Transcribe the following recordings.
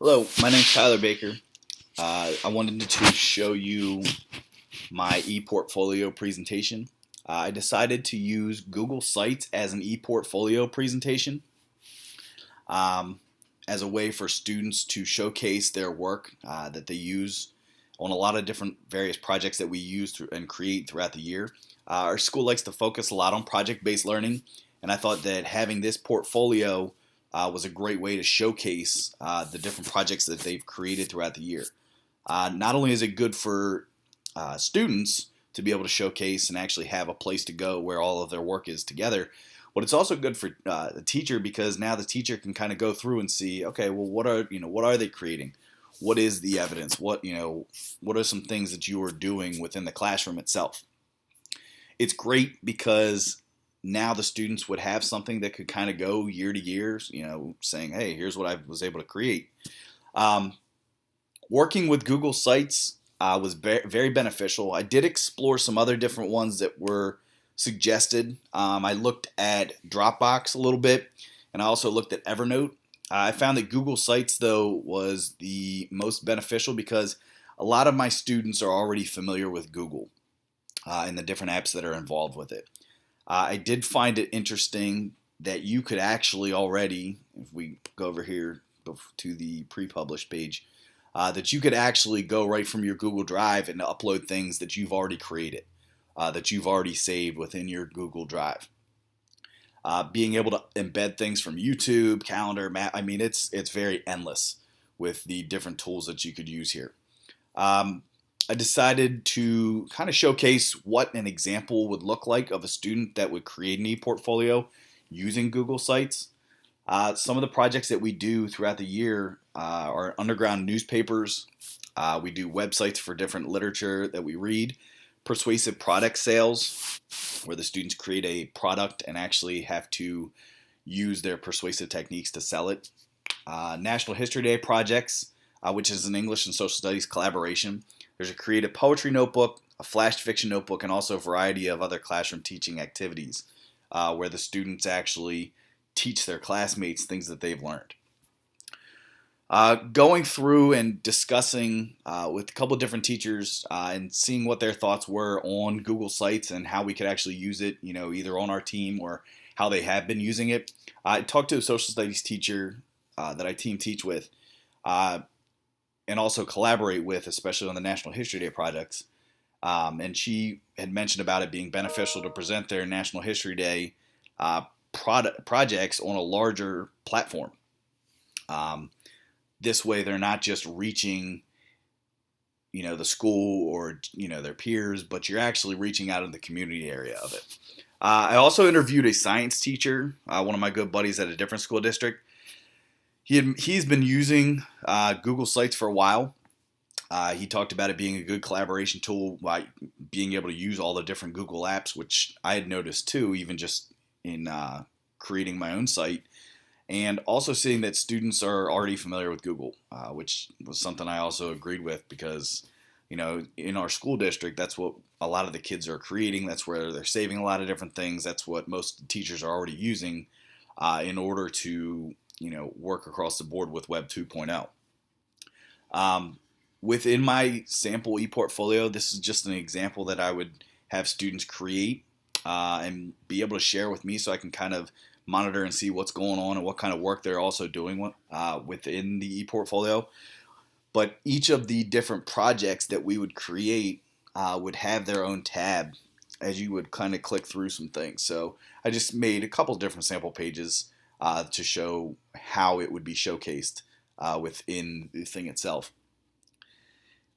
Hello, my name's Tyler Baker. I wanted to show you my ePortfolio presentation. I decided to use Google Sites as an ePortfolio presentation um, as a way for students to showcase their work that they use on a lot of different various projects that we use and create throughout the year. Our school likes to focus a lot on project-based learning, and I thought that having this portfolio was a great way to showcase the different projects that they've created throughout the year. Not only is it good for students to be able to showcase and actually have a place to go where all of their work is together, but it's also good for the teacher because now the teacher can kind of go through and see, okay, well, what are they creating? What is the evidence? What are some things that you are doing within the classroom itself? It's great because now the students would have something that could kind of go year to year, saying, hey, here's what I was able to create. Um, Working with Google Sites was very beneficial. I did explore some other different ones that were suggested. I looked at Dropbox a little bit, and I also looked at Evernote. I found that Google Sites, though, was the most beneficial because a lot of my students are already familiar with Google and the different apps that are involved with it. I did find it interesting that you could actually already, if we go over here to the pre-published page, that you could actually go right from your Google Drive and upload things that you've already created, that you've already saved within your Google Drive. Being able to embed things from YouTube, calendar, map, I mean, it's very endless with the different tools that you could use here. I decided to kind of showcase what an example would look like of a student that would create an e-portfolio using Google Sites. Some of the projects that we do throughout the year are underground newspapers. We do websites for different literature that we read, persuasive product sales, where the students create a product and actually have to use their persuasive techniques to sell it. National History Day projects, which is an English and social studies collaboration. There's a creative poetry notebook, a flash fiction notebook, and also a variety of other classroom teaching activities where the students actually teach their classmates things that they've learned. Going through and discussing with a couple of different teachers and seeing what their thoughts were on Google Sites and how we could actually use it, either on our team or how they have been using it. I talked to a social studies teacher that I team teach with and also collaborate with, especially on the National History Day projects. And she had mentioned about it being beneficial to present their National History Day projects on a larger platform. This way, they're not just reaching, the school or their peers, but you're actually reaching out in the community area of it. I also interviewed a science teacher, one of my good buddies at a different school district. He's been using Google Sites for a while. He talked about it being a good collaboration tool by being able to use all the different Google apps, which I had noticed too, even just in creating my own site. And also seeing that students are already familiar with Google, which was something I also agreed with because, in our school district, that's what a lot of the kids are creating. That's where they're saving a lot of different things. That's what most teachers are already using in order to, work across the board with Web 2.0. Within my sample ePortfolio, this is just an example that I would have students create and be able to share with me so I can kind of monitor and see what's going on and what kind of work they're also doing within the ePortfolio. But each of the different projects that we would create would have their own tab as you would kind of click through some things. So I just made a couple different sample pages to show how it would be showcased within the thing itself.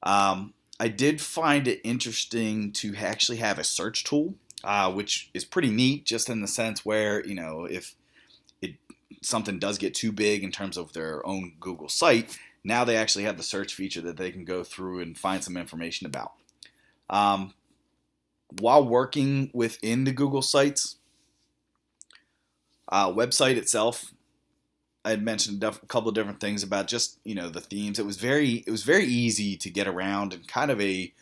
I did find it interesting to actually have a search tool, which is pretty neat just in the sense where, if something does get too big in terms of their own Google site, now they actually have the search feature that they can go through and find some information about. While working within the Google Sites website itself, I had mentioned a couple of different things about just the themes. It was very easy to get around and kind of a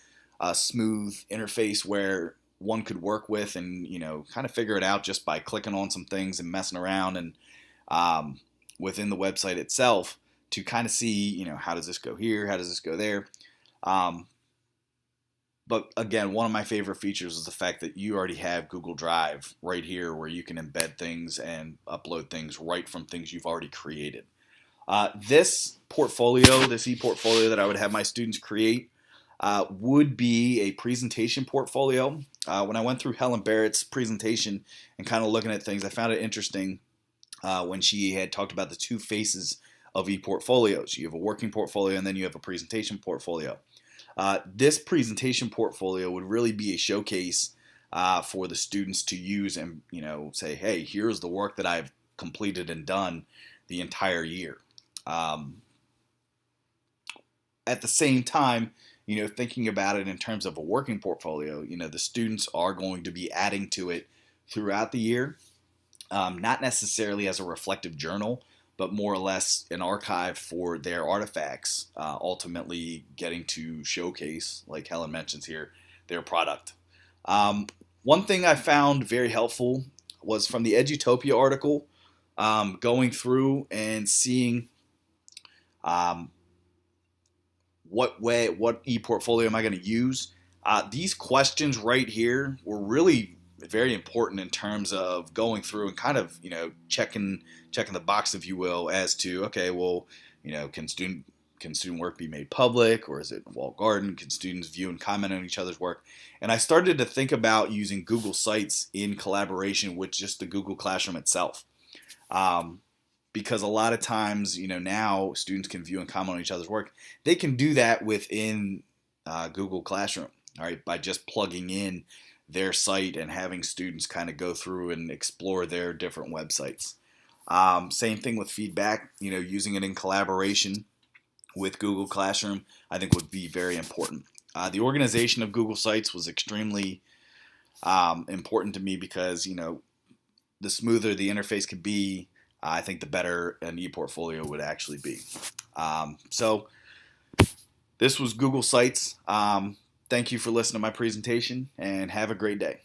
smooth interface where one could work with and kind of figure it out just by clicking on some things and messing around and within the website itself to kind of see, how does this go here? How does this go there? Um, but again, one of my favorite features is the fact that you already have Google Drive right here where you can embed things and upload things right from things you've already created. This portfolio, this e-portfolio that I would have my students create, would be a presentation portfolio. When I went through Helen Barrett's presentation and kind of looking at things, I found it interesting when she had talked about the two faces of e-portfolios. You have a working portfolio and then you have a presentation portfolio. This presentation portfolio would really be a showcase for the students to use and say, hey, here's the work that I've completed and done the entire year. At the same time, thinking about it in terms of a working portfolio, the students are going to be adding to it throughout the year, not necessarily as a reflective journal, but more or less an archive for their artifacts, ultimately getting to showcase, like Helen mentions here, their product. One thing I found very helpful was from the Edutopia article, going through and seeing what e-portfolio am I going to use. These questions right here were really very important in terms of going through and kind of checking the box, if you will, as to, okay, well, can student work be made public, or is it walled garden? Can students view and comment on each other's work? And I started to think about using Google Sites in collaboration with just the Google Classroom itself. Because a lot of times, now students can view and comment on each other's work. They can do that within Google Classroom, all right, by just plugging in their site and having students kind of go through and explore their different websites. Same thing with feedback, using it in collaboration with Google Classroom, I think would be very important. The organization of Google Sites was extremely important to me because, the smoother the interface could be, I think the better an e-portfolio would actually be. So this was Google Sites. Thank you for listening to my presentation, and have a great day.